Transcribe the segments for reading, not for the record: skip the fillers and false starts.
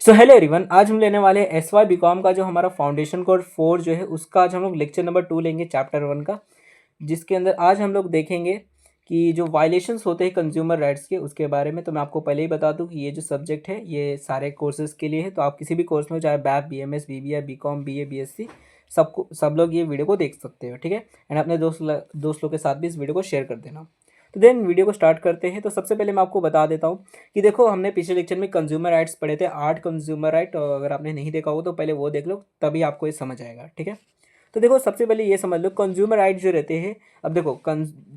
So hello everyone, आज हम लेने वाले हैं एस वाई बी कॉम का जो हमारा फाउंडेशन कोर्स 4 जो है उसका आज हम लोग लेक्चर नंबर 2 लेंगे चैप्टर 1 का। जिसके अंदर आज हम लोग देखेंगे कि जो वायलेशंस होते हैं कंज्यूमर राइट्स के उसके बारे में। तो मैं आपको पहले ही बता दूं कि ये जो सब्जेक्ट है ये सारे कोर्सेज के लिए है। तो आप किसी भी कोर्स में चाहे बैप B M S B B I B com B A B S C सब लोग ये वीडियो को देख सकते हो, ठीक है। एंड अपने दोस्त लोग के साथ भी इस वीडियो को शेयर कर देना। तो देन वीडियो को स्टार्ट करते हैं। तो सबसे पहले मैं आपको बता देता हूँ कि देखो, हमने पिछले लेक्चर में कंज्यूमर राइट्स पढ़े थे, 8 कंज्यूमर राइट। और अगर आपने नहीं देखा हो तो पहले वो देख लो, तभी आपको ये समझ आएगा, ठीक है। तो देखो, सबसे पहले ये समझ लो कंज्यूमर राइट्स जो रहते हैं। अब देखो,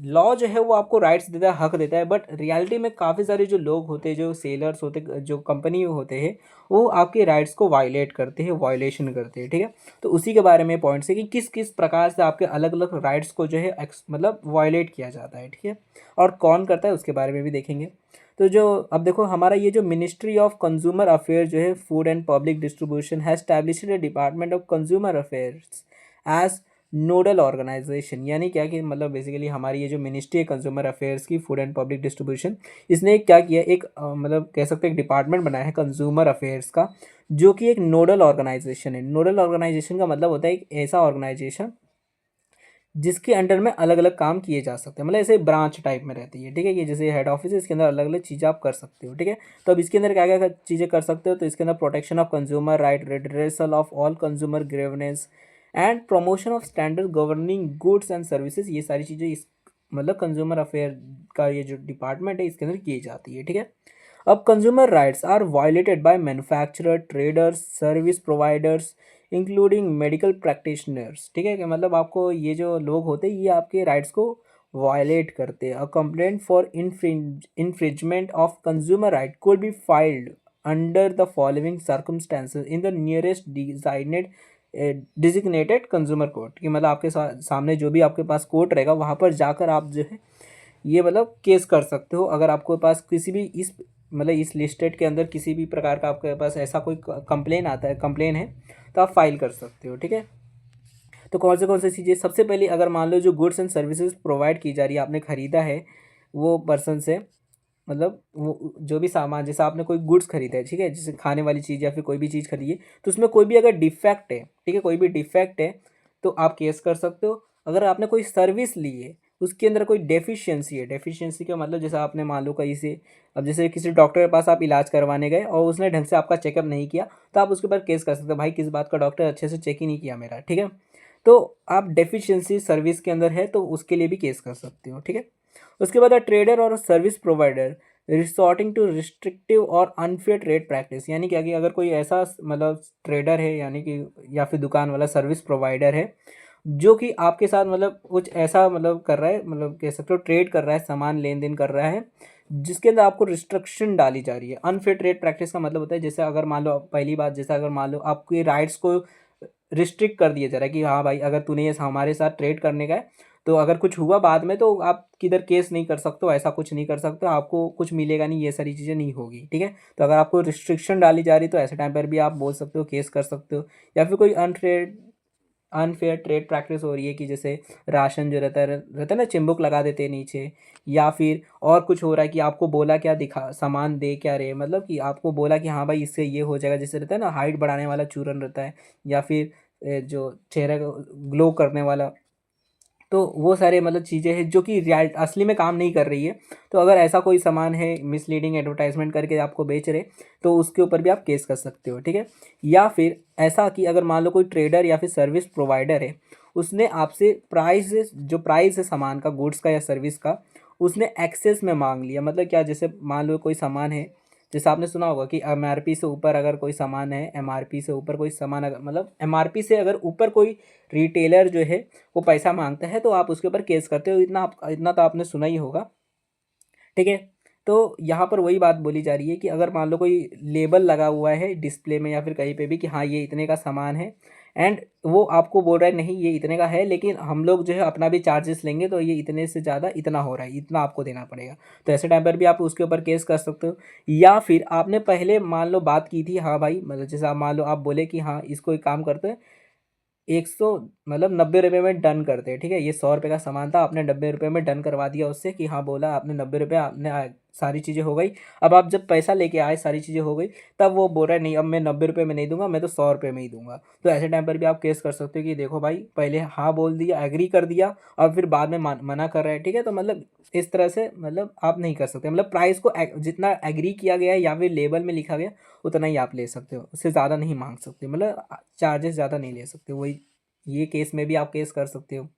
लॉ जो है वो आपको राइट्स देता है, हक देता है, बट रियलिटी में काफ़ी सारे जो लोग होते हैं, जो सेलर्स होते हैं, जो कंपनी होते हैं, वो आपके राइट्स को वायलेट करते हैं, वायलेशन करते हैं, ठीक है। तो उसी के बारे में पॉइंट्स है कि किस किस प्रकार से आपके अलग अलग राइट्स को जो है मतलब वायलेट किया जाता है, ठीक है। और कौन करता है उसके बारे में भी देखेंगे। तो जो अब देखो, हमारा ये जो मिनिस्ट्री ऑफ कंज्यूमर अफेयर जो है, food and public distribution has established a department of consumer affairs as nodal organisation. यानी क्या कि मतलब बेसिकली हमारी ये जो मिनिस्ट्री है कंज्यूमर अफेयर्स की, फूड एंड पब्लिक डिस्ट्रीब्यूशन, इसने क्या किया, एक मतलब कह सकते हैं एक डिपार्टमेंट बनाया है कंज्यूमर अफेयर्स का, जो कि एक नोडल ऑर्गेनाइजेशन है। नोडल ऑर्गेनाइजेशन का मतलब होता है एक ऐसा ऑर्गेनाइजेशन जिसके अंडर में अलग अलग काम किए जा सकते हैं, मतलब ऐसे ब्रांच टाइप में रहती है, ठीक है। ये जैसे हेड ऑफिस है, इसके अंदर अलग अलग चीज़ें आप कर सकते हो, ठीक है। तो अब इसके अंदर क्या क्या चीज़ें कर सकते हो, तो इसके अंदर protection of consumer right, redressal of all consumer grievance and promotion of standard governing goods and services, ये सारी चीज़ें इस मतलब कंज्यूमर अफेयर का ये जो डिपार्टमेंट है इसके अंदर की जाती है, ठीक है। अब consumer rights are violated by manufacturer, traders, service providers including medical practitioners, ठीक है। कि मतलब आपको ये जो लोग होते हैं ये आपके राइट्स को वायलेट करते हैं। A complaint for infringement of consumer right could be filed under the following circumstances in the nearest designated consumer court. कि मतलब आपके सामने जो भी आपके पास कोर्ट रहेगा वहाँ पर जाकर आप जो है ये मतलब केस कर सकते हो। अगर आपके पास किसी भी इस मतलब इस लिस्टेड के अंदर किसी भी प्रकार का आपके पास ऐसा कोई कंप्लेन आता है, कंप्लेन है, तो आप फाइल कर सकते हो, ठीक है। तो कौन से चीज़ें, सबसे पहले अगर मान लो जो गुड्स एंड सर्विसेज प्रोवाइड की जा रही है, आपने ख़रीदा है वो पर्सन से, मतलब वो जो भी सामान, जैसे आपने कोई गुड्स खरीदा है, ठीक है, जैसे खाने वाली चीज़ या फिर कोई भी चीज़ खरीदी है, तो उसमें कोई भी अगर डिफेक्ट है, ठीक है, कोई भी डिफेक्ट है, तो आप केस कर सकते हो। अगर आपने कोई सर्विस ली है, उसके अंदर कोई डेफिशिएंसी है, डेफिशिएंसी का मतलब जैसे आपने मान लो कहीं से, अब जैसे किसी डॉक्टर के पास आप इलाज करवाने गए और उसने ढंग से आपका चेकअप नहीं किया, तो आप उसके ऊपर केस कर सकते हो, भाई किस बात का डॉक्टर अच्छे से चेक ही नहीं किया मेरा, ठीक है। तो आप डेफिशिएंसी सर्विस के अंदर है तो उसके लिए भी केस कर सकते हो, ठीक है। उसके बाद ट्रेडर और सर्विस प्रोवाइडर रिसॉर्टिंग टू रिस्ट्रिक्टिव और अनफेयर ट्रेड प्रैक्टिस। यानी क्या कि अगर कोई ऐसा मतलब ट्रेडर है, यानी कि या फिर दुकान वाला सर्विस प्रोवाइडर है, जो कि आपके साथ मतलब कुछ ऐसा मतलब कर रहा है, मतलब कह सकते हो ट्रेड कर रहा है, सामान लेन देन कर रहा है, जिसके अंदर आपको रिस्ट्रिक्शन डाली जा रही है। अनफेयर ट्रेड प्रैक्टिस का मतलब होता है, जैसे अगर मान लो पहली बात, जैसे अगर मान लो आपके राइट्स को रिस्ट्रिक्ट कर दिया जा रहा है कि हाँ भाई, अगर तूने ये हमारे साथ ट्रेड करने का है, तो अगर कुछ हुआ बाद में तो आप किधर केस नहीं कर सकते हो, ऐसा कुछ नहीं कर सकते हो, आपको कुछ मिलेगा नहीं, ये सारी चीज़ें नहीं होगी, ठीक है। तो अगर आपको रिस्ट्रिक्शन डाली जा रही है तो ऐसे टाइम पर भी आप बोल सकते हो, केस कर सकते हो। या फिर कोई अनफेयर ट्रेड प्रैक्टिस हो रही है कि जैसे राशन जो रहता है ना, चिंबुक लगा देते हैं नीचे, या फिर और कुछ हो रहा है कि आपको बोला क्या दिखा, सामान दे क्या रहे, मतलब कि आपको बोला कि हाँ भाई इससे ये हो जाएगा, जैसे रहता है ना हाइट बढ़ाने वाला चूरन रहता है, या फिर जो चेहरे को ग्लो करने वाला, तो वो सारे मतलब चीज़ें हैं जो कि रियल असली में काम नहीं कर रही है। तो अगर ऐसा कोई सामान है मिसलीडिंग एडवर्टाइजमेंट करके आपको बेच रहे, तो उसके ऊपर भी आप केस कर सकते हो, ठीक है। या फिर ऐसा कि अगर मान लो कोई ट्रेडर या फिर सर्विस प्रोवाइडर है, उसने आपसे प्राइस है सामान का, गुड्स का या सर्विस का, उसने एक्सेस में मांग लिया। मतलब क्या, जैसे मान लो कोई सामान है, जैसे आपने सुना होगा कि एमआरपी से ऊपर अगर कोई सामान है, एमआरपी से ऊपर कोई सामान अगर मतलब एमआरपी से अगर ऊपर कोई रिटेलर जो है वो पैसा मांगता है, तो आप उसके ऊपर केस करते हो। इतना तो आपने सुना ही होगा, ठीक है। तो यहाँ पर वही बात बोली जा रही है कि अगर मान लो कोई लेबल लगा हुआ है डिस्प्ले में या फिर कहीं पे भी कि हाँ ये इतने का सामान है, एंड वो आपको बोल रहा है नहीं ये इतने का है, लेकिन हम लोग जो है अपना भी चार्जेस लेंगे, तो ये इतने से ज़्यादा इतना हो रहा है, इतना आपको देना पड़ेगा। तो ऐसे टाइम पर भी आप उसके ऊपर केस कर सकते हो। या फिर आपने पहले मान लो बात की थी, हाँ भाई मतलब जैसे आप मान लो आप बोले कि हाँ इसको एक काम करते हैं, 100 मतलब 90 रुपये में डन करते हैं, ठीक है। ये 100 रुपये का सामान था, आपने 90 रुपये में डन करवा दिया उससे कि हाँ, बोला आपने 90 रुपये आपने सारी चीज़ें हो गई। अब आप जब पैसा लेके आए, सारी चीज़ें हो गई, तब वो बोल रहा है नहीं अब मैं 90 रुपये में नहीं दूंगा, मैं तो 100 रुपये में ही दूंगा। तो ऐसे टाइम पर भी आप केस कर सकते हो कि देखो भाई पहले हाँ बोल दिया, एग्री कर दिया, और फिर बाद में मना कर रहा है। ठीक है, तो मतलब इस तरह से मतलब आप नहीं कर सकते। मतलब प्राइस को जितना एग्री किया गया है या फिर लेबल में लिखा गया उतना ही आप ले सकते हो, उससे ज़्यादा नहीं मांग सकते, मतलब चार्जेस ज़्यादा नहीं ले सकते। वही ये केस में भी आप केस कर सकते हो।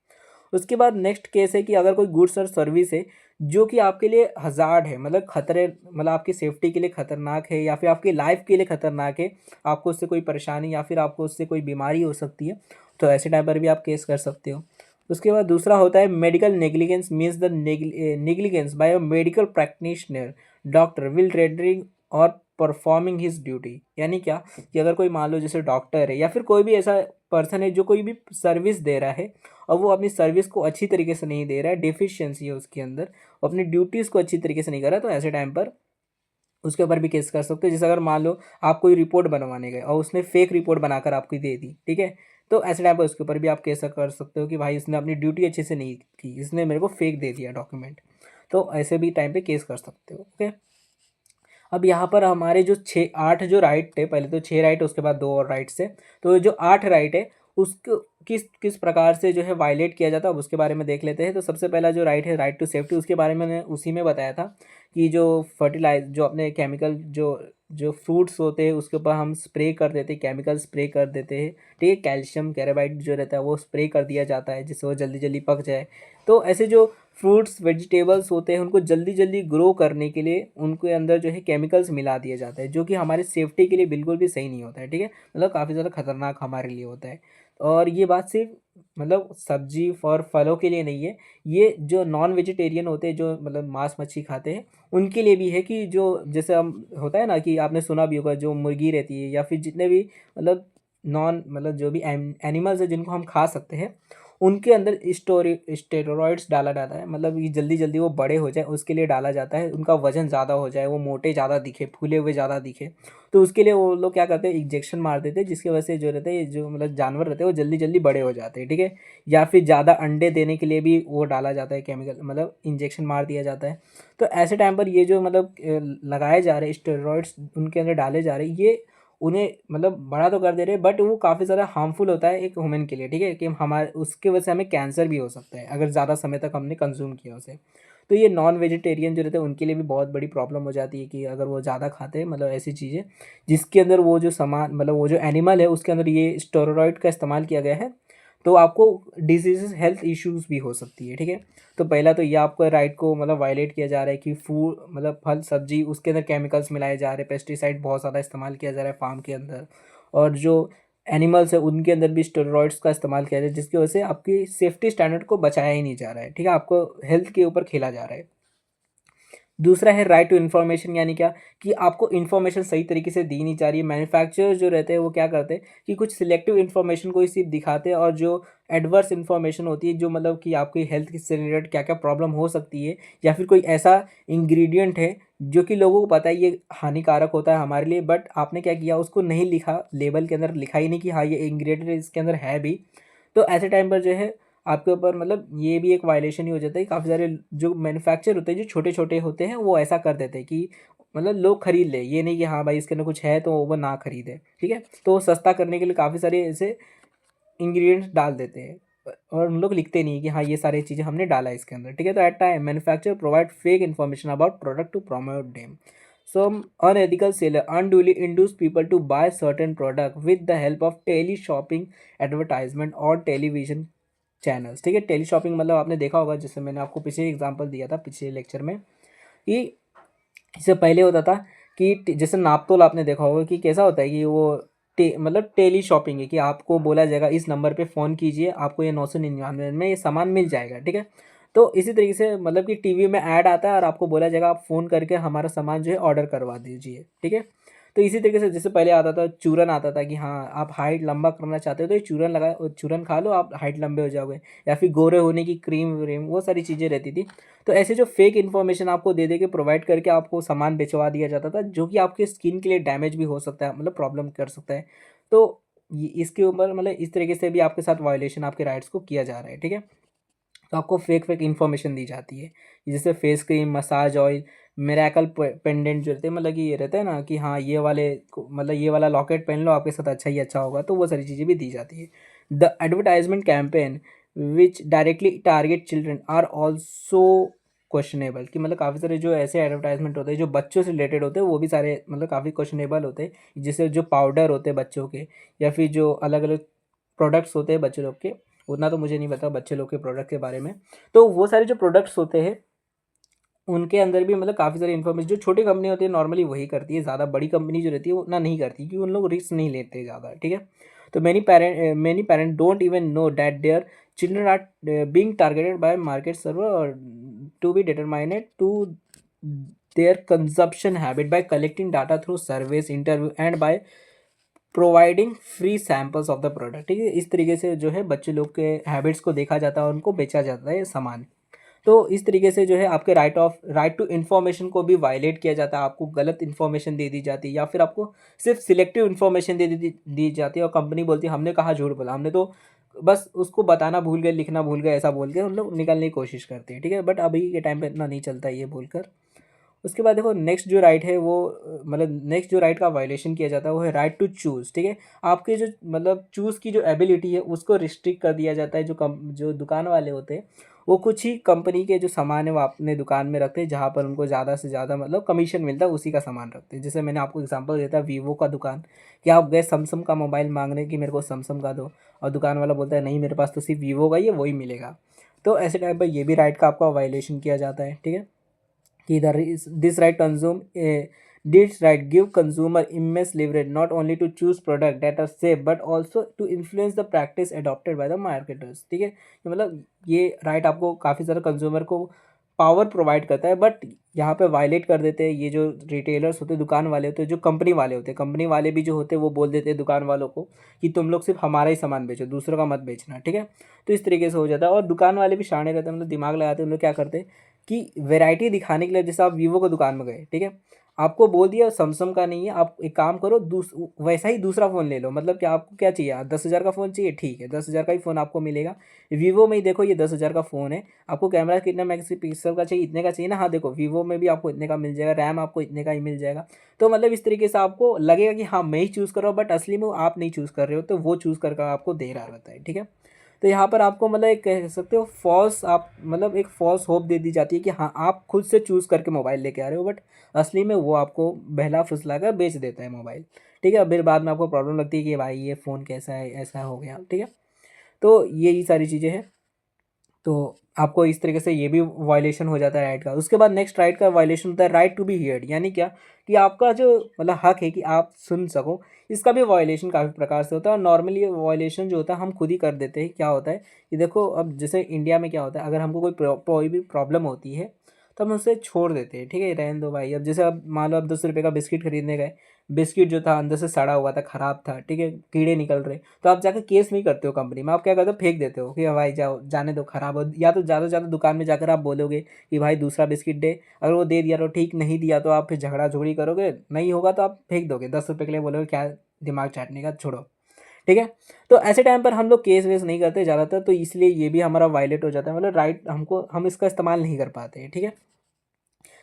उसके बाद नेक्स्ट केस है कि अगर कोई गुड्स और सर्विस है जो कि आपके लिए हज़ार्ड है, मतलब खतरे, मतलब आपकी सेफ्टी के लिए खतरनाक है या फिर आपकी लाइफ के लिए खतरनाक है, आपको उससे कोई परेशानी या फिर आपको उससे कोई बीमारी हो सकती है, तो ऐसे टाइम पर भी आप केस कर सकते हो। उसके बाद दूसरा होता है medical negligence, means the negligence by a medical practitioner, doctor will rendering और परफॉर्मिंग हिज ड्यूटी। यानी क्या कि अगर कोई मान लो जैसे डॉक्टर है या फिर कोई भी ऐसा पर्सन है जो कोई भी सर्विस दे रहा है और वो अपनी सर्विस को अच्छी तरीके से नहीं दे रहा है, डेफिशिएंसी है उसके अंदर, वो अपनी ड्यूटीज़ को अच्छी तरीके से नहीं कर रहा, तो ऐसे टाइम पर उसके ऊपर भी केस कर सकते हो। जैसे अगर मान लो आप कोई रिपोर्ट बनवाने गए और उसने फेक रिपोर्ट बनाकर आपको दे दी, ठीक है, तो ऐसे टाइम पर उसके ऊपर भी आप केस कर सकते हो कि भाई इसने अपनी ड्यूटी अच्छे से नहीं की, इसने मेरे को फेक दे दिया डॉक्यूमेंट। तो ऐसे भी टाइम पे केस कर सकते हो। ओके, अब यहाँ पर हमारे जो 6 8 जो राइट थे, पहले तो 6 राइट, उसके बाद 2 और राइट्स है, तो जो 8 राइट है उसको किस किस प्रकार से जो है वायलेट किया जाता है, अब उसके बारे में देख लेते हैं। तो सबसे पहला जो राइट है, राइट टू सेफ्टी, उसके बारे में मैंने उसी में बताया था कि जो फर्टिलाइज जो अपने केमिकल जो जो फ्रूट्स होते हैं उसके ऊपर हम स्प्रे कर देते हैं, केमिकल स्प्रे कर देते हैं, ठीक है, कैल्शियम कैराबाइड जो रहता है वो स्प्रे कर दिया जाता है जिससे वो जल्दी जल्दी पक जाए। तो ऐसे जो फ्रूट्स वेजिटेबल्स होते हैं उनको जल्दी जल्दी ग्रो करने के लिए उनके अंदर जो है केमिकल्स मिला दिया जाता है, जो कि हमारी सेफ्टी के लिए बिल्कुल भी सही नहीं होता है। ठीक है, मतलब काफ़ी ज़्यादा खतरनाक हमारे लिए होता है। और ये बात सिर्फ मतलब सब्जी और फलों के लिए नहीं है, ये जो नॉन वेजिटेरियन होते हैं, जो मतलब मांस मच्छी खाते हैं, उनके लिए भी है कि जो जैसे हम होता है ना कि आपने सुना भी होगा जो मुर्गी रहती है या फिर जितने भी मतलब नॉन मतलब जो भी एनिमल्स है जिनको हम खा सकते हैं, उनके अंदर स्टेरॉइड्स डाला जाता है, मतलब ये जल्दी जल्दी वो बड़े हो जाए उसके लिए डाला जाता है, उनका वजन ज़्यादा हो जाए, वो मोटे ज़्यादा दिखे, फूले हुए ज़्यादा दिखे, तो उसके लिए वो लोग क्या करते हैं, इंजेक्शन मार देते हैं, जिसकी वजह से जो रहते हैं जो मतलब जानवर रहते हैं वो जल्दी जल्दी बड़े हो जाते हैं। ठीक है, या फिर ज़्यादा अंडे देने के लिए भी वो डाला जाता है केमिकल, मतलब इंजेक्शन मार दिया जाता है। तो ऐसे टाइम पर ये जो मतलब लगाए जा रहे हैं स्टेरॉइड्स, उनके अंदर डाले जा रहे हैं, ये उन्हें मतलब बड़ा तो कर दे रहे हैं बट वो काफ़ी ज़्यादा हार्मफुल होता है एक ह्यूमन के लिए। ठीक है, कि हमारे उसके वजह से हमें कैंसर भी हो सकता है अगर ज़्यादा समय तक हमने कंज्यूम किया उसे। तो ये नॉन वेजिटेरियन जो रहते हैं उनके लिए भी बहुत बड़ी प्रॉब्लम हो जाती है कि अगर वो ज़्यादा खाते हैं मतलब ऐसी चीज़ें जिसके अंदर वो जो सामान मतलब वो जो एनिमल है उसके अंदर ये स्टेरॉइड का इस्तेमाल किया गया है, तो आपको डिजीज़ हेल्थ इश्यूज़ भी हो सकती है। ठीक है, तो पहला तो ये आपका राइट को मतलब वायलेट किया जा रहा है कि फूड मतलब फल सब्जी उसके अंदर केमिकल्स मिलाए जा रहे हैं, पेस्टिसाइड बहुत ज़्यादा इस्तेमाल किया जा रहा है फार्म के अंदर, और जो एनिमल्स है उनके अंदर भी स्टेरॉइड्स का इस्तेमाल किया जा रहा है, जिसकी वजह से आपकी सेफ्टी स्टैंडर्ड को बचाया ही नहीं जा रहा है। ठीक है, आपको हेल्थ के ऊपर खेला जा रहा है। दूसरा है राइट टू इन्फॉर्मेशन, यानी क्या कि आपको इन्फॉर्मेशन सही तरीके से दी नहीं जा रही है। मैन्युफैक्चरर जो रहते हैं वो क्या करते हैं कि कुछ सिलेक्टिव इन्फॉर्मेशन को ही सिर्फ दिखाते हैं, और जो एडवर्स इन्फॉर्मेशन होती है जो मतलब कि आपकी हेल्थ से रिलेटेड क्या क्या प्रॉब्लम हो सकती है या फिर कोई ऐसा इंग्रेडिएंट है जो कि लोगों को पता है ये हानिकारक होता है हमारे लिए, बट आपने क्या किया उसको नहीं लिखा, लेबल के अंदर लिखा ही नहीं कि हाँ ये इंग्रेडिएंट इसके अंदर है भी। तो ऐसे टाइम पर जो है आपके ऊपर मतलब ये भी एक वायलेशन ही हो जाता है। काफ़ी सारे जो मैन्युफैक्चर होते हैं जो छोटे छोटे होते हैं वो ऐसा कर देते हैं कि मतलब लोग खरीद ले, ये नहीं कि हाँ भाई इसके अंदर कुछ है तो वो ना खरीदे। ठीक है, तो सस्ता करने के लिए काफ़ी सारे ऐसे इंग्रेडिएंट्स डाल देते हैं और उन लोग लिखते नहीं कि हाँ ये सारी चीज़ें हमने डाला है इसके अंदर। ठीक है, तो at time manufacturer provide fake information about product to promote them. Some unethical seller unduly induce people to buy certain product with the help of tele shopping advertisement और television चैनल्स। ठीक है, टेली शॉपिंग मतलब आपने देखा होगा, जैसे मैंने आपको पिछले एग्जांपल दिया था पिछले लेक्चर में कि इससे पहले होता था कि जैसे नापतोल आपने देखा होगा कि कैसा होता है कि वो मतलब टेली शॉपिंग है कि आपको बोला जाएगा इस नंबर पे फ़ोन कीजिए आपको ये 999 में ये सामान मिल जाएगा। ठीक है, तो इसी तरीके से मतलब कि टीवी में ऐड आता है और आपको बोला जाएगा आप फ़ोन करके हमारा सामान जो है ऑर्डर करवा दीजिए। ठीक है, तो इसी तरीके से जैसे पहले आता था चूरन आता था कि हाँ आप हाइट लंबा करना चाहते हो तो ये चूरन लगा, चूरन खा लो आप हाइट लंबे हो जाओगे, या फिर गोरे होने की क्रीम व्रीम वो सारी चीज़ें रहती थी। तो ऐसे जो फेक इन्फॉर्मेशन आपको दे दे के प्रोवाइड करके आपको सामान बेचवा दिया जाता था जो कि आपके स्किन के लिए डैमेज भी हो सकता है, मतलब प्रॉब्लम कर सकता है। तो इसके ऊपर मतलब इस तरीके से भी आपके साथ वायलेशन आपके राइट्स को किया जा रहा है। ठीक है, तो आपको फेक फेक इन्फॉर्मेशन दी जाती है, जैसे face cream, massage oil, miracle pendant जो रहते हैं, मतलब कि ये रहता है ना कि हाँ ये वाले मतलब ये वाला लॉकेट पहन लो आपके साथ अच्छा ही अच्छा होगा, तो वो सारी चीज़ें भी दी जाती है। The advertisement campaign which directly target children are also questionable, कि मतलब काफ़ी सारे जो ऐसे एडवर्टाइजमेंट होते हैं जो बच्चों से रिलेटेड होते हैं वो भी सारे मतलब काफ़ी क्वेश्चनेबल होते हैं। जैसे जो पाउडर होते हैं बच्चों के, या फिर जो अलग अलग प्रोडक्ट्स होते हैं बच्चे लोग के, उतना तो मुझे नहीं पता बच्चे लोग के प्रोडक्ट के बारे में। तो वो सारे जो प्रोडक्ट्स होते हैं उनके अंदर भी मतलब काफ़ी सारी इन्फॉर्मेशन जो छोटी कंपनी होती है नॉर्मली वही करती है, ज़्यादा बड़ी कंपनी जो रहती है वो उतना नहीं करती, क्योंकि उन लोग रिस्क नहीं लेते ज़्यादा, ठीक है। तो many parent don't even know that their children are being targeted by market server to be determined to their consumption habit by collecting data through surveys interview and by providing free samples of the product, ठीक है। इस तरीके से जो है बच्चे लोग के हैबिट्स को देखा जाता है और उनको बेचा जाता है सामान। तो इस तरीके से जो है आपके राइट टू इन्फॉर्मेशन को भी वायलेट किया जाता है, आपको गलत इन्फॉर्मेशन दे दी जाती है, या फिर आपको सिर्फ सिलेक्टिव इन्फॉर्मेशन दी जाती है और कंपनी बोलती है हमने कहा झूठ बोला, हमने तो बस उसको बताना भूल गए, लिखना भूल गए, ऐसा बोल के उन लोग निकलने की कोशिश करते हैं, ठीक है। बट अभी के टाइम पे इतना नहीं चलता है ये बोलकर। उसके बाद देखो नेक्स्ट जो राइट है वो मतलब नेक्स्ट जो राइट का वायलेशन किया जाता है वो है राइट टू चूज़, ठीक है। आपके जो मतलब चूज़ की जो एबिलिटी है उसको रिस्ट्रिक्ट कर दिया जाता है। जो दुकान वाले होते हैं वो कुछ ही कंपनी के जो सामान है वो अपने दुकान में रखते हैं, जहाँ पर उनको ज़्यादा से ज़्यादा मतलब कमीशन मिलता है उसी का सामान रखते हैं। जैसे मैंने आपको एग्जांपल दिया था वीवो का दुकान, कि आप गए सैमसंग का मोबाइल मांगने कि मेरे को सैमसंग का दो, और दुकान वाला बोलता है नहीं मेरे पास तो सिर्फ वीवो का ही है वही मिलेगा। तो ऐसे टाइम पर ये भी राइट का आपका वायलेशन किया जाता है, ठीक है। कि this right consume this right give consumer immense leverage not only to choose product that are safe but also to influence the practice adopted by the marketers, ठीक है। मतलब ये राइट आपको काफ़ी सारा कंज्यूमर को पावर प्रोवाइड करता है, बट यहाँ पे वायलेट कर देते हैं ये जो रिटेलर्स होते हैं, दुकान वाले होते हैं, जो कंपनी वाले होते हैं। कंपनी वाले भी जो होते हैं वो बोल देते हैं दुकान वालों को कि तुम लोग सिर्फ हमारा ही सामान बेचो, दूसरों का मत बेचना, ठीक है। तो इस तरीके से हो जाता है। और दुकान वाले भी शाणे रहते हैं, मतलब दिमाग लगाते हैं। उन लोग क्या करते हैं कि वैरायटी दिखाने के लिए, जैसे आप वीवो की दुकान में गए, ठीक है, आपको बोल दिया सैमसंग का नहीं है, आप एक काम करो वैसा ही दूसरा फ़ोन ले लो। मतलब कि आपको क्या चाहिए, 10,000 का फ़ोन चाहिए, ठीक है 10,000 का ही फ़ोन आपको मिलेगा। वीवो में ही देखो ये 10,000 का फ़ोन है, आपको कैमरा कितना मेगापिक्सल का चाहिए, इतने का चाहिए ना, हाँ देखो वीवो में भी आपको इतने का मिल जाएगा, रैम आपको इतने का ही मिल जाएगा। तो मतलब इस तरीके से आपको लगेगा कि हाँ मैं ही चूज़ कर रहा हूँ, बट असली में वो आप नहीं चूज़ कर रहे हो, तो वो चूज़ करके आपको दे रहा रहता है, ठीक है। तो यहाँ पर आपको मतलब एक कह सकते हो फॉल्स, आप मतलब एक फॉल्स होप दे दी जाती है कि हाँ आप खुद से चूज़ करके मोबाइल लेके आ रहे हो, बट असली में वो आपको बहला फुसला कर बेच देता है मोबाइल, ठीक है। फिर बाद में आपको प्रॉब्लम लगती है कि भाई ये फ़ोन कैसा है, ऐसा हो गया, ठीक है। तो यही सारी चीज़ें हैं। तो आपको इस तरीके से ये भी वायलेशन हो जाता है राइट का। उसके बाद नेक्स्ट राइट का वायलेशन होता है राइट टू बी हियर्ड, यानी क्या कि आपका जो मतलब हक है कि आप सुन सको, इसका भी वायलेशन काफ़ी प्रकार से होता है। और नॉर्मली ये वायलेशन जो होता है हम खुद ही कर देते हैं। क्या होता है कि देखो अब जैसे इंडिया में क्या होता है, अगर हमको कोई भी प्रॉब्लम होती है तो हम उसे छोड़ देते हैं, ठीक है रहने दो भाई। अब जैसे अब मान लो आप 10 रुपये का बिस्किट खरीदने गए, बिस्किट जो था अंदर से सड़ा हुआ था, ख़राब था, ठीक है, कीड़े निकल रहे, तो आप जाकर केस नहीं करते हो कंपनी में, आप क्या करते हो फेंक देते हो कि "हाँ भाई जाओ जाने दो ख़राब हो", या तो ज़्यादा से ज़्यादा दुकान में जाकर आप बोलोगे कि भाई दूसरा बिस्किट दे। अगर वो दे दिया तो ठीक, नहीं दिया तो आप फिर झगड़ा झगड़ी करोगे, नहीं होगा तो आप फेंक दोगे। 10 रुपये के लिए बोलोगे क्या दिमाग चाटने का, छोड़ो, ठीक है। तो ऐसे टाइम पर हम लोग केस वेस नहीं करते ज़्यादातर, तो इसलिए ये भी हमारा वायलेट हो जाता है, मतलब राइट हमको हम इसका इस्तेमाल नहीं कर पाते हैं, ठीक है।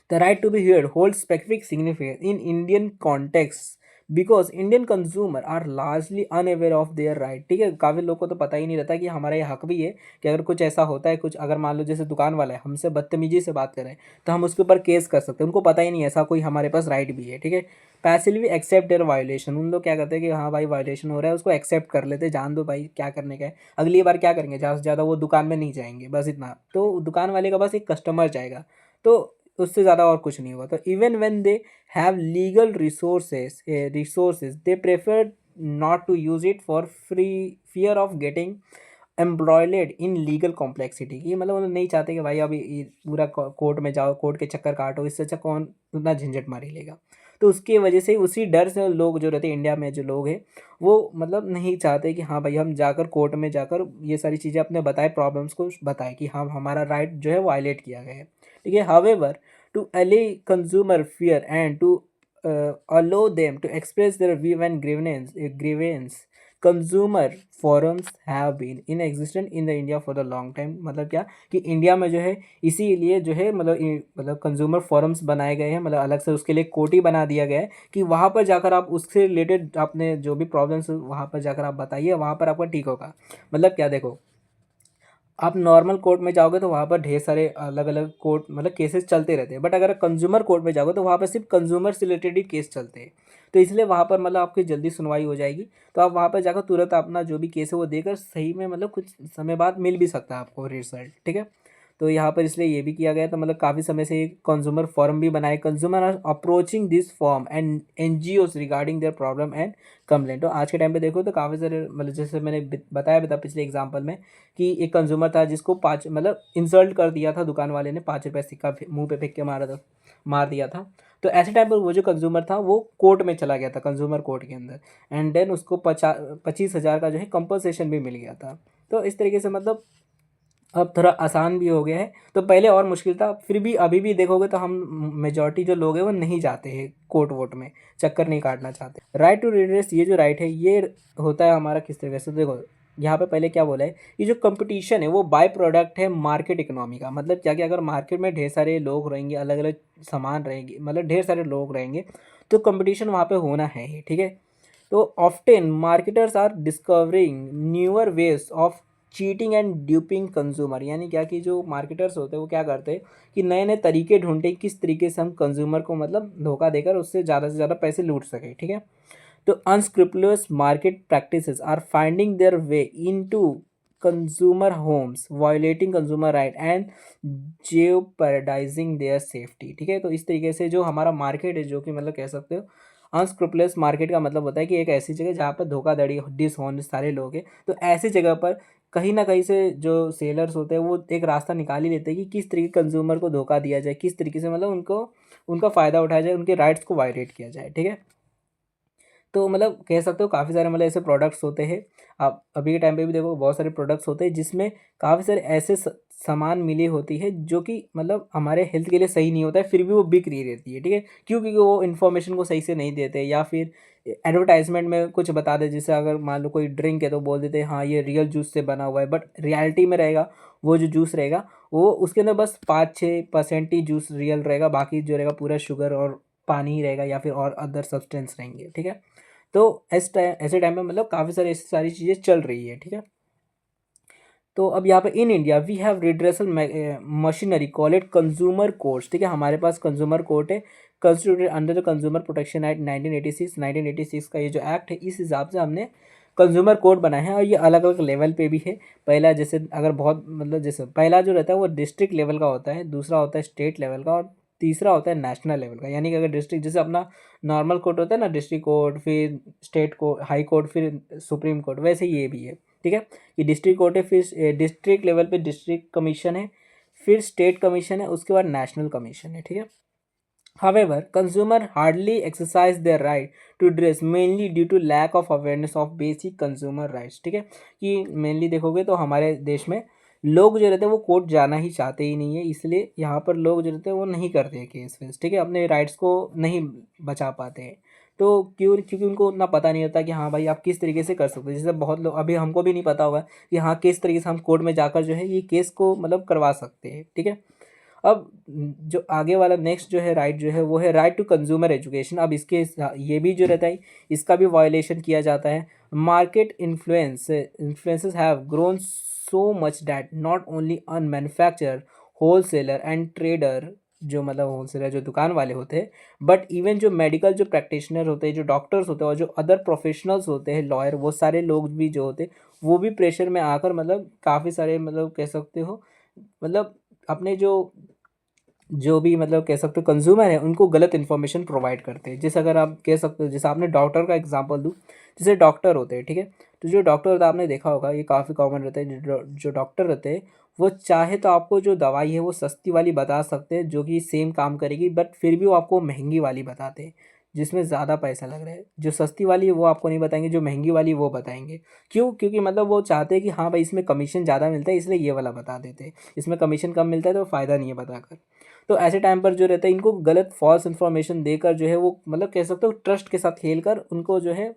The right to be heard holds specific significance in Indian context because Indian consumer are largely unaware of their right, ठीक है। काफ़ी लोग को तो पता ही नहीं रहता कि हमारा ये हक भी है कि अगर कुछ ऐसा होता है, कुछ अगर मान लो जैसे दुकान वाला है हमसे बदतमीजी से बात कर रहे हैं तो हम उसके ऊपर केस कर सकते हैं। उनको पता ही नहीं ऐसा कोई हमारे पास राइट भी है, ठीक है। पैसिवली एक्सेप्ट देयर वायलेशन, उन लोग क्या करते हैं कि हाँ भाई वायलेशन हो रहा है उसको एक्सेप्ट कर लेते हैं, जान दो भाई क्या करने का है, अगली बार क्या करेंगे, ज़्यादा से ज़्यादा वो दुकान में नहीं जाएंगे, बस इतना। तो दुकान वाले का बस एक कस्टमर जाएगा, तो उससे ज़्यादा और कुछ नहीं हुआ। तो even when they have legal resources they prefer not to use it for free fear of getting embroiled in legal complexity, कि मतलब वो लोग नहीं चाहते कि भाई अभी ये पूरा कोर्ट में जाओ, कोर्ट के चक्कर काटो, इससे अच्छा कौन उतना झंझट मारी लेगा। तो उसकी वजह से उसी डर से लोग जो रहते हैं इंडिया में जो लोग हैं वो मतलब नहीं चाहते कि हाँ भाई हम जाकर कोर्ट में जाकर ये सारी चीज़ें अपने बताए प्रॉब्लम्स को बताएं कि हाँ हमारा राइट जो है वायलेट किया गया है, ठीक है। However to allay consumer fear and to allow them to express their view and grievance, consumer forums have been in existent in the India for the long time. मतलब क्या कि इंडिया में जो है इसीलिए जो है मतलब कंज्यूमर फोरम्स बनाए गए हैं, मतलब अलग से उसके लिए कोड ही बना दिया गया है कि वहाँ पर जाकर आप उससे रिलेटेड आपने जो भी प्रॉब्लम्स वहाँ पर जाकर आप बताइए, वहाँ पर आपका ठीक होगा। मतलब क्या, देखो आप नॉर्मल कोर्ट में जाओगे तो वहाँ पर ढेर सारे अलग अलग कोर्ट मतलब केसेस चलते रहते हैं, बट अगर कंज्यूमर कोर्ट में जाओगे तो वहाँ पर सिर्फ कंज्यूमर से रिलेटेड ही केस चलते हैं। तो इसलिए वहाँ पर मतलब आपकी जल्दी सुनवाई हो जाएगी। तो आप वहाँ पर जाकर तुरंत अपना जो भी केस है वो देकर सही में मतलब कुछ समय बाद मिल भी सकता है आपको रिजल्ट, ठीक है। तो यहाँ पर इसलिए ये भी किया गया, तो मतलब काफ़ी समय से एक कंज्यूमर फोरम भी बनाए, consumer are approaching this form and NGOs regarding their problem and complaint. तो आज के टाइम पे देखो तो काफ़ी सारे मतलब जैसे मैंने बताया भी था पिछले एग्जाम्पल में कि एक कंज्यूमर था जिसको पाँच मतलब इंसल्ट कर दिया था दुकान वाले ने, 5 रुपये सिक्का मुंह पे फेंक के मार दिया था। तो ऐसे टाइम पर वो जो कंज्यूमर था वो कोर्ट में चला गया था, कंज्यूमर कोर्ट के अंदर, एंड देन उसको 25,000 का जो है कंपनसेशन भी मिल गया था। तो इस तरीके से मतलब अब थोड़ा आसान भी हो गया है। तो पहले और मुश्किल था, फिर भी अभी भी देखोगे तो हम मेजॉरिटी जो लोग हैं वो नहीं जाते हैं कोर्ट वोट में, चक्कर नहीं काटना चाहते। राइट टू रिड्रेस, ये जो राइट है ये होता है हमारा किस तरीके से, देखो यहाँ पे पहले क्या बोला है, ये जो कंपटीशन है वो बाय प्रोडक्ट है मार्केट इकोनॉमी का। मतलब क्या कि अगर मार्केट में ढेर सारे लोग रहेंगे, अलग अलग सामान रहेंगे, मतलब ढेर सारे लोग रहेंगे, तो कंपटीशन वहाँ पे होना है ही, ठीक है। तो often marketers are discovering newer ways of cheating and duping consumer. यानी क्या कि जो मार्केटर्स होते हैं वो क्या करते हैं कि नए नए तरीके ढूंढते हैं किस तरीके से हम कंज्यूमर को मतलब धोखा देकर उससे ज़्यादा से ज़्यादा पैसे लूट सकें, ठीक है। तो unscrupulous market practices are finding their way into consumer homes, violating consumer right and jeopardising their safety, ठीक है। तो इस तरीके से जो हमारा मार्केट है, जो कि मतलब कह सकते हो अनस्क्रुपलेस मार्केट का मतलब होता है कि एक ऐसी जगह जहाँ पर धोखाधड़ी डिसऑनेस्ट सारे लोग हैं। तो ऐसी जगह पर कहीं ना कहीं से जो सेलर्स होते हैं वो एक रास्ता निकाल ही लेते हैं कि किस तरीके कंज्यूमर को धोखा दिया जाए, किस तरीके से मतलब उनको उनका फ़ायदा उठाया जाए, उनके राइट्स को वायलेट किया जाए, ठीक है। तो मतलब कह सकते हो काफ़ी सारे मतलब ऐसे प्रोडक्ट्स होते हैं। आप अभी के टाइम पे भी देखो बहुत सारे प्रोडक्ट्स होते हैं जिसमें काफ़ी सारे ऐसे सामान मिली होती है जो कि मतलब हमारे हेल्थ के लिए सही नहीं होता है, फिर भी वो बिक रही रहती है, ठीक है। क्यों? क्योंकि वो इन्फॉर्मेशन को सही से नहीं देते, या फिर एडवर्टाइजमेंट में कुछ बता दे, जैसे अगर मान लो कोई ड्रिंक है तो बोल देते हैं हाँ ये रियल जूस से बना हुआ है, बट रियलिटी में रहेगा वो जो जूस रहेगा वो उसके अंदर बस 5-6% ही जूस रियल रहेगा, बाकी जो रहेगा पूरा शुगर और पानी ही रहेगा या फिर और अदर सब्सटेंस रहेंगे, ठीक है। तो ऐसे टाइम में मतलब काफ़ी सारी ऐसी सारी चीज़ें चल रही है, ठीक है। तो अब यहाँ पे in India we have redressal machinery call it consumer courts, ठीक है। हमारे पास कंज्यूमर कोर्ट है, constituted under the consumer protection act 1986 का ये जो एक्ट है, इस हिसाब से हमने कंज्यूमर कोर्ट बनाए हैं। और ये अलग अलग लेवल पे भी है। पहला जैसे अगर बहुत मतलब जैसे पहला जो रहता है वो डिस्ट्रिक्ट लेवल का होता है, दूसरा होता है स्टेट लेवल का, और तीसरा होता है नेशनल लेवल का। यानी कि अगर डिस्ट्रिक्ट जैसे अपना नॉर्मल कोर्ट होता है ना, डिस्ट्रिक्ट कोर्ट, फिर स्टेट कोर्ट, हाई कोर्ट, फिर सुप्रीम कोर्ट, वैसे ये भी है, ठीक है। ये डिस्ट्रिक्ट कोर्ट है, फिर डिस्ट्रिक्ट लेवल पे डिस्ट्रिक्ट कमीशन है, फिर स्टेट कमीशन है, उसके बाद नेशनल कमीशन है, ठीक है। However, consumer hardly exercise their right to dress mainly due to lack of awareness of basic consumer rights, ठीक है। कि मेनली देखोगे तो हमारे देश में लोग जो रहते हैं वो कोर्ट जाना ही चाहते ही नहीं है, इसलिए यहाँ पर लोग जो रहते हैं वो नहीं करते हैं केस वेस, ठीक है, अपने राइट्स को नहीं बचा पाते हैं। तो क्योंकि उनको उतना पता नहीं होता कि हाँ भाई आप किस तरीके से कर सकते हो। जैसे बहुत लोग, अभी हमको भी नहीं पता होगा कि हाँ किस तरीके से हम कोर्ट में जाकर जो है ये केस को मतलब करवा सकते हैं, ठीक है। अब जो आगे वाला नेक्स्ट जो है राइट जो है वो है राइट टू कंज्यूमर एजुकेशन। अब इसके ये भी जो रहता है इसका भी वायलेशन किया जाता है। Market influences have grown so much that not only an manufacturer, wholesaler and trader, जो मतलब होलसेलर जो दुकान वाले होते हैं, बट इवन जो मेडिकल जो प्रैक्टिशनर होते हैं, जो डॉक्टर्स होते हैं, और जो अदर प्रोफेशनल्स होते हैं, लॉयर, वो सारे लोग भी जो होते हैं वो भी प्रेशर में आकर मतलब काफ़ी सारे मतलब कह सकते हो मतलब अपने जो भी मतलब कह सकते हो कंज्यूमर है उनको गलत इन्फॉर्मेशन प्रोवाइड करते हैं। जैसे अगर आप कह सकते हो, जैसे आपने डॉक्टर का एग्जांपल दूँ, जैसे डॉक्टर होते हैं, ठीक है। तो जो डॉक्टर होता है आपने देखा होगा ये काफ़ी कॉमन रहता है, जो डॉक्टर रहते हैं वो चाहे तो आपको जो दवाई है वो सस्ती वाली बता सकते हैं जो कि सेम काम करेगी, बट फिर भी वो आपको महंगी वाली बताते हैं जिसमें ज़्यादा पैसा लग रहा है। जो सस्ती वाली है वो आपको नहीं बताएंगे, जो महंगी वाली वो बताएंगे। क्यों? क्योंकि मतलब वो चाहते हैं कि हाँ भाई इसमें कमीशन ज़्यादा मिलता है इसलिए ये वाला बता देते हैं, इसमें कमीशन कम मिलता है तो फ़ायदा नहीं है बताकर। तो ऐसे टाइम पर जो रहता है इनको गलत फॉल्स इन्फॉर्मेशन देकर जो है वो मतलब कह सकते हो ट्रस्ट के साथ खेल कर उनको जो है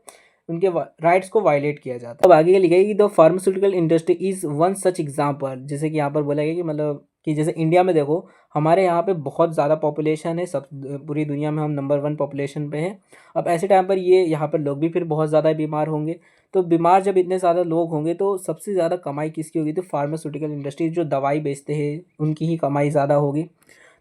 उनके राइट्स को वायलेट किया जाता है। अब आगे लिखा है कि the pharmaceutical industry is one such example, जैसे कि यहाँ पर बोला गया कि मतलब कि जैसे इंडिया में देखो हमारे यहाँ पे बहुत ज़्यादा पॉपुलेशन है, सब पूरी दुनिया में हम नंबर 1 पॉपुलेशन पे हैं। अब ऐसे टाइम पर ये यहाँ पर लोग भी फिर बहुत ज़्यादा बीमार होंगे, तो बीमार जब इतने ज़्यादा लोग होंगे तो सबसे ज़्यादा कमाई किसकी होगी, तो फार्मास्यूटिकल इंडस्ट्री जो दवाई बेचते हैं उनकी ही कमाई ज़्यादा होगी।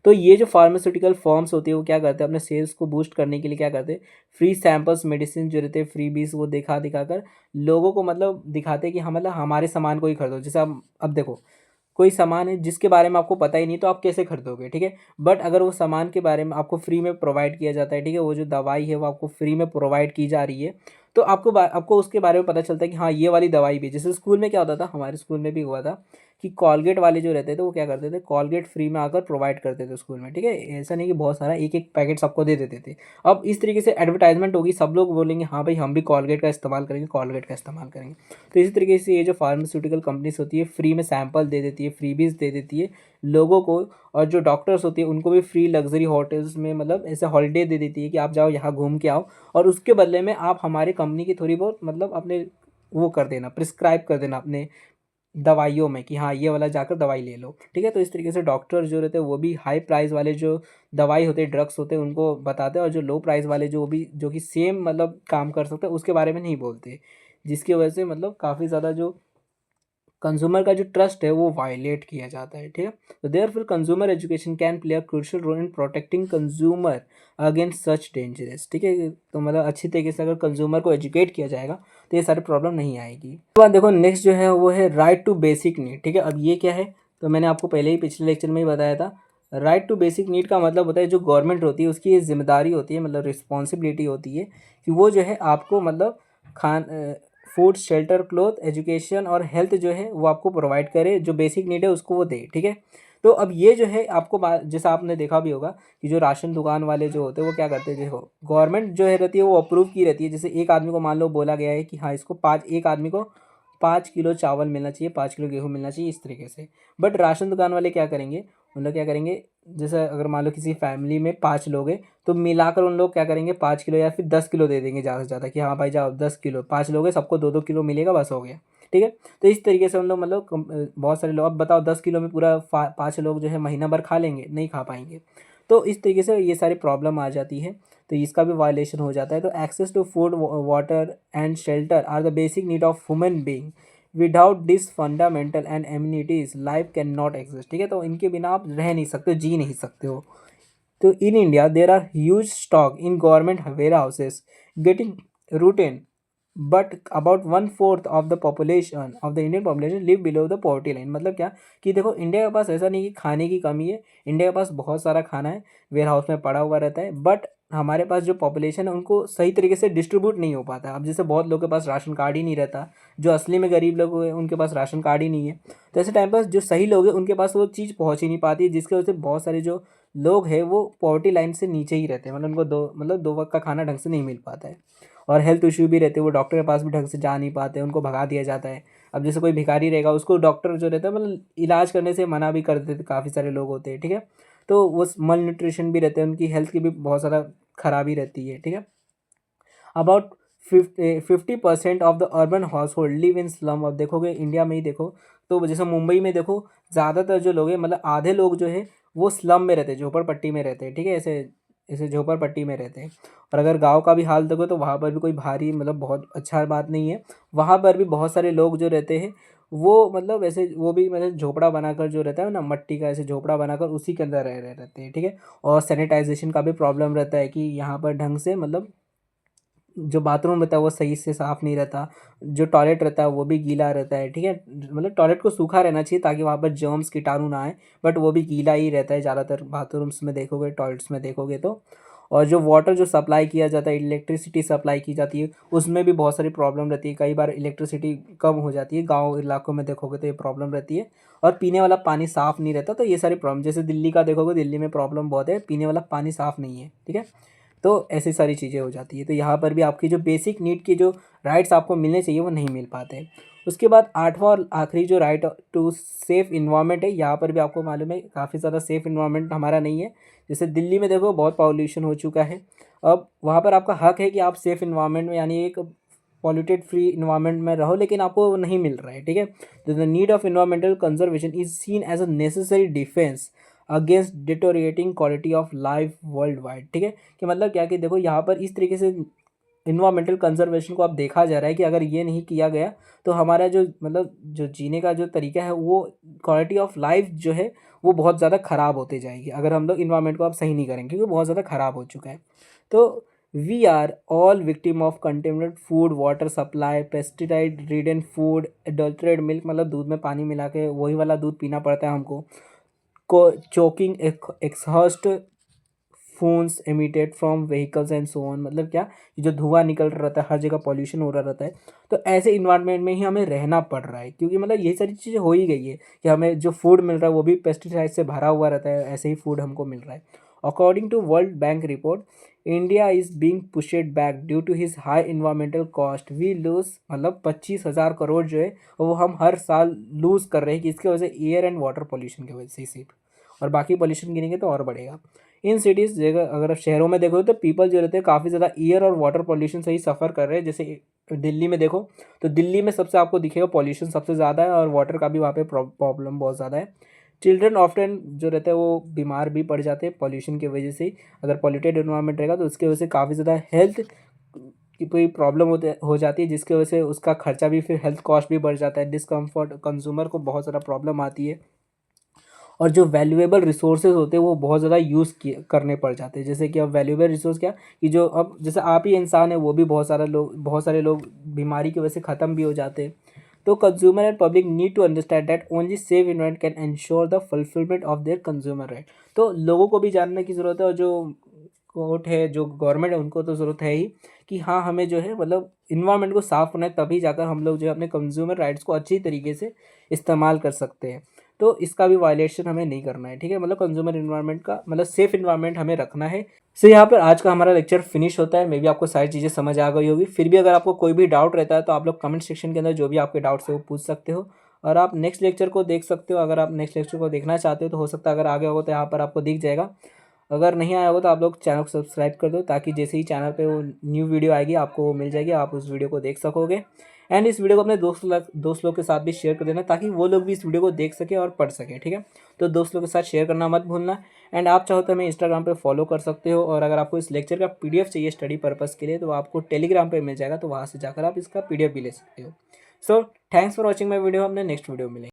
तो ये जो फार्मास्यूटिकल फर्म्स होती है वो क्या करते हैं, अपने सेल्स को बूस्ट करने के लिए क्या करते हैं, फ्री सैंपल्स मेडिसिन जो रहते हैं फ्रीबीज वो दिखा दिखा कर लोगों को मतलब दिखाते हैं कि हम मतलब हमारे सामान को ही खरीदो। जैसे अब देखो कोई सामान है जिसके बारे में आपको पता ही नहीं तो आप कैसे खरीदोगे, ठीक है। बट अगर वो सामान के बारे में आपको फ्री में प्रोवाइड किया जाता है, ठीक है, वो जो दवाई है वो आपको फ्री में प्रोवाइड की जा रही है, तो आपको उसके बारे में पता चलता है कि हाँ ये वाली दवाई भी। जैसे स्कूल में क्या होता था, हमारे स्कूल में भी हुआ था कि कॉलगेट वाले जो रहते थे वो क्या करते थे, कॉलगेट फ्री में आकर प्रोवाइड करते थे स्कूल में, ठीक है। ऐसा नहीं कि बहुत सारा एक एक पैकेट सबको दे देते थे। अब इस तरीके से एडवर्टाइजमेंट होगी, सब लोग बोलेंगे हाँ भाई हम भी कॉलगेट का इस्तेमाल करेंगे, कॉलगेट का इस्तेमाल करेंगे। तो इसी तरीके से ये जो फार्मास्यूटिकल कंपनीज होती है फ्री में सैंपल दे देती है, फ्रीबीज दे देती है लोगों को। और जो डॉक्टर्स होती है उनको भी फ्री लग्जरी होटल्स में मतलब ऐसे हॉलीडे दे देती है कि आप जाओ यहाँ घूम के आओ, और उसके बदले में आप हमारी कंपनी की थोड़ी बहुत मतलब अपने वो कर देना, प्रिस्क्राइब कर देना अपने दवाइयों में कि हाँ ये वाला जाकर दवाई ले लो, ठीक है। तो इस तरीके से डॉक्टर जो रहते हैं वो भी हाई प्राइस वाले जो दवाई होते हैं, ड्रग्स होते हैं, उनको बताते हैं, और जो लो प्राइस वाले जो भी जो कि सेम मतलब काम कर सकते हैं उसके बारे में नहीं बोलते, जिसकी वजह से मतलब काफ़ी ज़्यादा जो कंज्यूमर का जो ट्रस्ट है वो वायलेट किया जाता है, ठीक है। तो therefore consumer education can play a crucial role in protecting consumer against such dangerous, ठीक है। तो मतलब अच्छी तरीके से अगर कंज्यूमर को एजुकेट किया जाएगा तो ये सारी प्रॉब्लम नहीं आएगी। उसके बाद देखो नेक्स्ट जो है वो है राइट टू बेसिक नीड, ठीक है। अब ये क्या है, तो मैंने आपको पहले ही पिछले लेक्चर में ही बताया था। राइट टू बेसिक नीड का मतलब होता है जो गवर्नमेंट होती है उसकी ये जिम्मेदारी होती है, मतलब रिस्पॉन्सिबिलिटी होती है कि वो जो है आपको मतलब Khan food, shelter, cloth, education और हेल्थ जो है वो आपको प्रोवाइड करे, जो बेसिक नीड है उसको वो दे, ठीक है। तो अब ये जो है आपको जैसा आपने देखा भी होगा कि जो राशन दुकान वाले जो होते हैं वो क्या करते हैं, देखो गवर्नमेंट जो है रहती है वो अप्रूव की रहती है। जैसे एक आदमी को मान लो बोला गया है कि हाँ इसको एक आदमी को 5 किलो चावल मिलना चाहिए, 5 किलो गेहूँ मिलना चाहिए, इस तरीके से। बट राशन दुकान वाले क्या करेंगे, उन लोग क्या करेंगे, जैसे अगर मान लो किसी फैमिली में 5 लोग हैं तो मिलाकर उन लोग क्या करेंगे 5 किलो या फिर 10 किलो दे देंगे ज़्यादा से ज़्यादा, कि हाँ भाई जाओ 10 किलो, 5 लोग हैं सबको 2-2 किलो मिलेगा, बस हो गया, ठीक है। तो इस तरीके से उन लोग मतलब बहुत सारे लोग, अब बताओ 10 किलो में पूरा 5 लोग जो है महीना भर खा लेंगे, नहीं खा पाएंगे। तो इस तरीके से ये सारी प्रॉब्लम आ जाती है, तो इसका भी वायलेशन हो जाता है। तो access to food, water and shelter are the basic need of human being, without this fundamental and amenities life can not exist, ठीक है। तो इनके बिना आप रह नहीं सकते, जी नहीं सकते हो। तो in India, there are huge stock in government warehouses getting routine, but about 1/4 of the population of the Indian population live below the poverty line। मतलब क्या कि देखो इंडिया के पास ऐसा नहीं कि खाने की कमी है, इंडिया के पास बहुत सारा खाना है, वेयर हाउस में पड़ा हुआ रहता है, बट हमारे पास जो पॉपुलेशन है उनको सही तरीके से डिस्ट्रीब्यूट नहीं हो पाता। अब जैसे बहुत लोगों के पास राशन कार्ड ही नहीं रहता, जो असली में गरीब लोग हैं उनके पास राशन कार्ड ही नहीं है। तो ऐसे टाइम पर जो सही लोग हैं उनके पास वो चीज़ पहुँच ही नहीं पाती है, जिसकी वजह से बहुत सारे जो लोग हैं वो पॉवर्टी लाइन से नीचे ही रहते हैं, मतलब उनको दो वक्त का खाना ढंग से नहीं मिल पाता है, और हेल्थ इशू भी रहते हैं, वो डॉक्टर के पास भी ढंग से जा नहीं पाते, उनको भगा दिया जाता है। अब जैसे कोई भिखारी रहेगा उसको डॉक्टर जो रहता है मतलब इलाज करने से मना भी कर देते, काफ़ी सारे लोग होते हैं, ठीक है। तो वो मल न्यूट्रिशन भी रहते हैं, उनकी हेल्थ की भी बहुत ज़्यादा खराबी रहती है, ठीक है। About 50% of the urban house hold live in slum. अब देखोगे इंडिया में ही देखो, तो जैसे मुंबई में देखो ज़्यादातर जो लोग हैं मतलब आधे लोग जो है वो स्लम में रहते हैं, झोपड़पट्टी में रहते हैं, ठीक है, ऐसे ऐसे झोपड़पट्टी में रहते हैं। और अगर गांव का भी हाल देखो तो वहाँ पर भी कोई भारी मतलब बहुत अच्छा बात नहीं है, वहाँ पर भी बहुत सारे लोग जो रहते हैं वो मतलब ऐसे वो भी मतलब झोपड़ा बनाकर जो रहता है ना, मट्टी का ऐसे झोपड़ा बनाकर उसी के अंदर रह रहे रहते हैं, ठीक है। और सैनिटाइजेशन का भी प्रॉब्लम रहता है कि यहाँ पर ढंग से मतलब जो बाथरूम रहता है वो सही से साफ़ नहीं रहता, जो टॉयलेट रहता है वो भी गीला रहता है, ठीक है। मतलब टॉयलेट को सूखा रहना चाहिए ताकि वहाँ पर जर्म्स कीटाणु ना आए, बट वो भी गीला ही रहता है ज़्यादातर बाथरूम्स में देखोगे, टॉयलेट्स में देखोगे तो। और जो वाटर जो सप्लाई किया जाता है, इलेक्ट्रिसिटी सप्लाई की जाती है, उसमें भी बहुत सारी प्रॉब्लम रहती है, कई बार इलेक्ट्रिसिटी कम हो जाती है, गाँव इलाकों में देखोगे तो ये प्रॉब्लम रहती है। और पीने वाला पानी साफ़ नहीं रहता, तो ये सारी प्रॉब्लम, जैसे दिल्ली का देखोगे, दिल्ली में प्रॉब्लम बहुत है, पीने वाला पानी साफ़ नहीं है, ठीक है। तो ऐसी सारी चीज़ें हो जाती है, तो यहाँ पर भी आपकी जो बेसिक नीड की जो राइट्स आपको मिलने चाहिए वो नहीं मिल पाते। उसके बाद आठवां और आखिरी जो राइट टू सेफ़ इन्वायरमेंट है, यहाँ पर भी आपको मालूम है काफ़ी ज़्यादा सेफ़ इन्वायरमेंट हमारा नहीं है। जैसे दिल्ली में देखो बहुत पॉल्यूशन हो चुका है, अब वहाँ पर आपका हक है कि आप सेफ़ इन्वायरमेंट में यानी एक पॉल्यूटेड फ्री इन्वायरमेंट में रहो, लेकिन आपको वो नहीं मिल रहा है, ठीक है। तो the need of environmental conservation is seen as a necessary defence against deteriorating quality of life worldwide, ठीक है। कि मतलब क्या कि देखो यहाँ पर इस तरीके से इन्वायरमेंटल कंजर्वेशन को अब देखा जा रहा है कि अगर ये नहीं किया गया तो हमारा जो मतलब जो जीने का जो तरीका है वो क्वालिटी ऑफ लाइफ जो है वो बहुत ज़्यादा ख़राब होते जाएगी अगर हम लोग इन्वायरमेंट को अब सही नहीं करेंगे, क्योंकि बहुत ज़्यादा ख़राब हो चुका है। तो we are all victim of contaminated food, water supply, pesticide ridden food, adulterated milk, मतलब दूध में पानी मिला के वही वाला दूध पीना पड़ता है हमको, को choking exhaust fumes emitted from vehicles and so on, मतलब क्या, ये जो धुआं निकल रहा रहता है, हर जगह पॉल्यूशन हो रहा रहता है। तो ऐसे इन्वायरमेंट में ही हमें रहना पड़ रहा है, क्योंकि मतलब यही सारी चीज़ें हो ही गई है कि हमें जो फूड मिल रहा है वो भी पेस्टिसाइड से भरा हुआ रहता है, ऐसे ही फूड हमको मिल रहा है। According to World Bank report, India is being pushed back due to his high environmental cost, we lose, मतलब 25,000 करोड़ जो है वो हम हर साल लूज़ कर रहे हैं, कि इसकी वजह से एयर एंड वाटर पॉल्यूशन की वजह से सिर्फ, और बाकी पॉल्यूशन गिनेंगे तो और बढ़ेगा। इन सिटीज़ जगह अगर आप शहरों में देखो तो पीपल जो रहते हैं काफ़ी ज़्यादा एयर और वाटर पॉल्यूशन से ही सफ़र कर रहे हैं। जैसे दिल्ली में देखो तो दिल्ली में सबसे आपको दिखेगा पॉल्यूशन सबसे ज़्यादा है, और वाटर का भी वहाँ पे प्रॉब्लम बहुत ज़्यादा है। चिल्ड्रन ऑफ्टन जो रहते हैं वो बीमार भी पड़ जाते हैं पॉल्यूशन की वजह से ही। अगर पॉल्यूटेड एनवायरनमेंट रहेगा तो उसकी वजह से काफ़ी ज़्यादा हेल्थ की कोई प्रॉब्लम हो जाती है, जिसकी वजह से उसका खर्चा भी, फिर हेल्थ कॉस्ट भी बढ़ जाता है, डिस्कम्फर्ट, कंज्यूमर को बहुत ज़्यादा प्रॉब्लम आती है, और जो वैल्यूएबल रिसोर्सेज होते हैं वो बहुत ज़्यादा यूज़ करने पड़ जाते हैं। जैसे कि अब वैल्यूएबल रिसोर्स क्या, कि जो अब जैसे आप ही इंसान है, वो भी बहुत सारे लोग बीमारी की वजह से ख़त्म भी हो जाते हैं। तो consumer and public need to understand that only safe environment can ensure the fulfilment of their consumer right. तो लोगों को भी जानने की ज़रूरत है, और जो कोर्ट है, जो गवर्नमेंट है, उनको तो ज़रूरत है ही कि हाँ, हमें जो है मतलब इन्वायरमेंट को साफ़ होना है, तभी जाकर हम लोग जो है अपने कंज्यूमर राइट्स को अच्छी तरीके से इस्तेमाल कर सकते हैं। तो इसका भी वायलेशन हमें नहीं करना है, ठीक है। मतलब कंज्यूमर इन्वायरमेंट का मतलब सेफ इन्वायरमेंट हमें रखना है। सो यहाँ पर आज का हमारा लेक्चर फिनिश होता है। मे बी आपको सारी चीज़ें समझ आ गई होगी। फिर भी अगर आपको कोई भी डाउट रहता है तो आप लोग कमेंट सेक्शन के अंदर जो भी आपके डाउट्स है वो पूछ सकते हो, और आप नेक्स्ट लेक्चर को देख सकते हो। अगर आप नेक्स्ट लेक्चर को देखना चाहते हो तो हो सकता है अगर आगे होगा तो यहाँ पर आपको दिख जाएगा। अगर नहीं आया होगा तो आप लोग चैनल को सब्सक्राइब कर दो, ताकि जैसे ही चैनल पे वो न्यू वीडियो आएगी आपको वो मिल जाएगी, आप उस वीडियो को देख सकोगे। एंड इस वीडियो को अपने दोस्त लोग के साथ भी शेयर कर देना, ताकि वो लोग भी इस वीडियो को देख सके और पढ़ सके, ठीक है। तो दोस्त लोग के साथ शेयर करना मत भूलना। एंड आप चाहो तो हमें इंस्टाग्राम पे फॉलो कर सकते हो, और अगर आपको इस लेक्चर का पीडीएफ चाहिए स्टडी पर्पस के लिए तो आपको टेलीग्राम पे मिल जाएगा, तो वहाँ से जाकर आप इसका पीडीएफ भी ले सकते हो। So thanks for watching my video, अपने नेक्स्ट वीडियो मिलेंगे।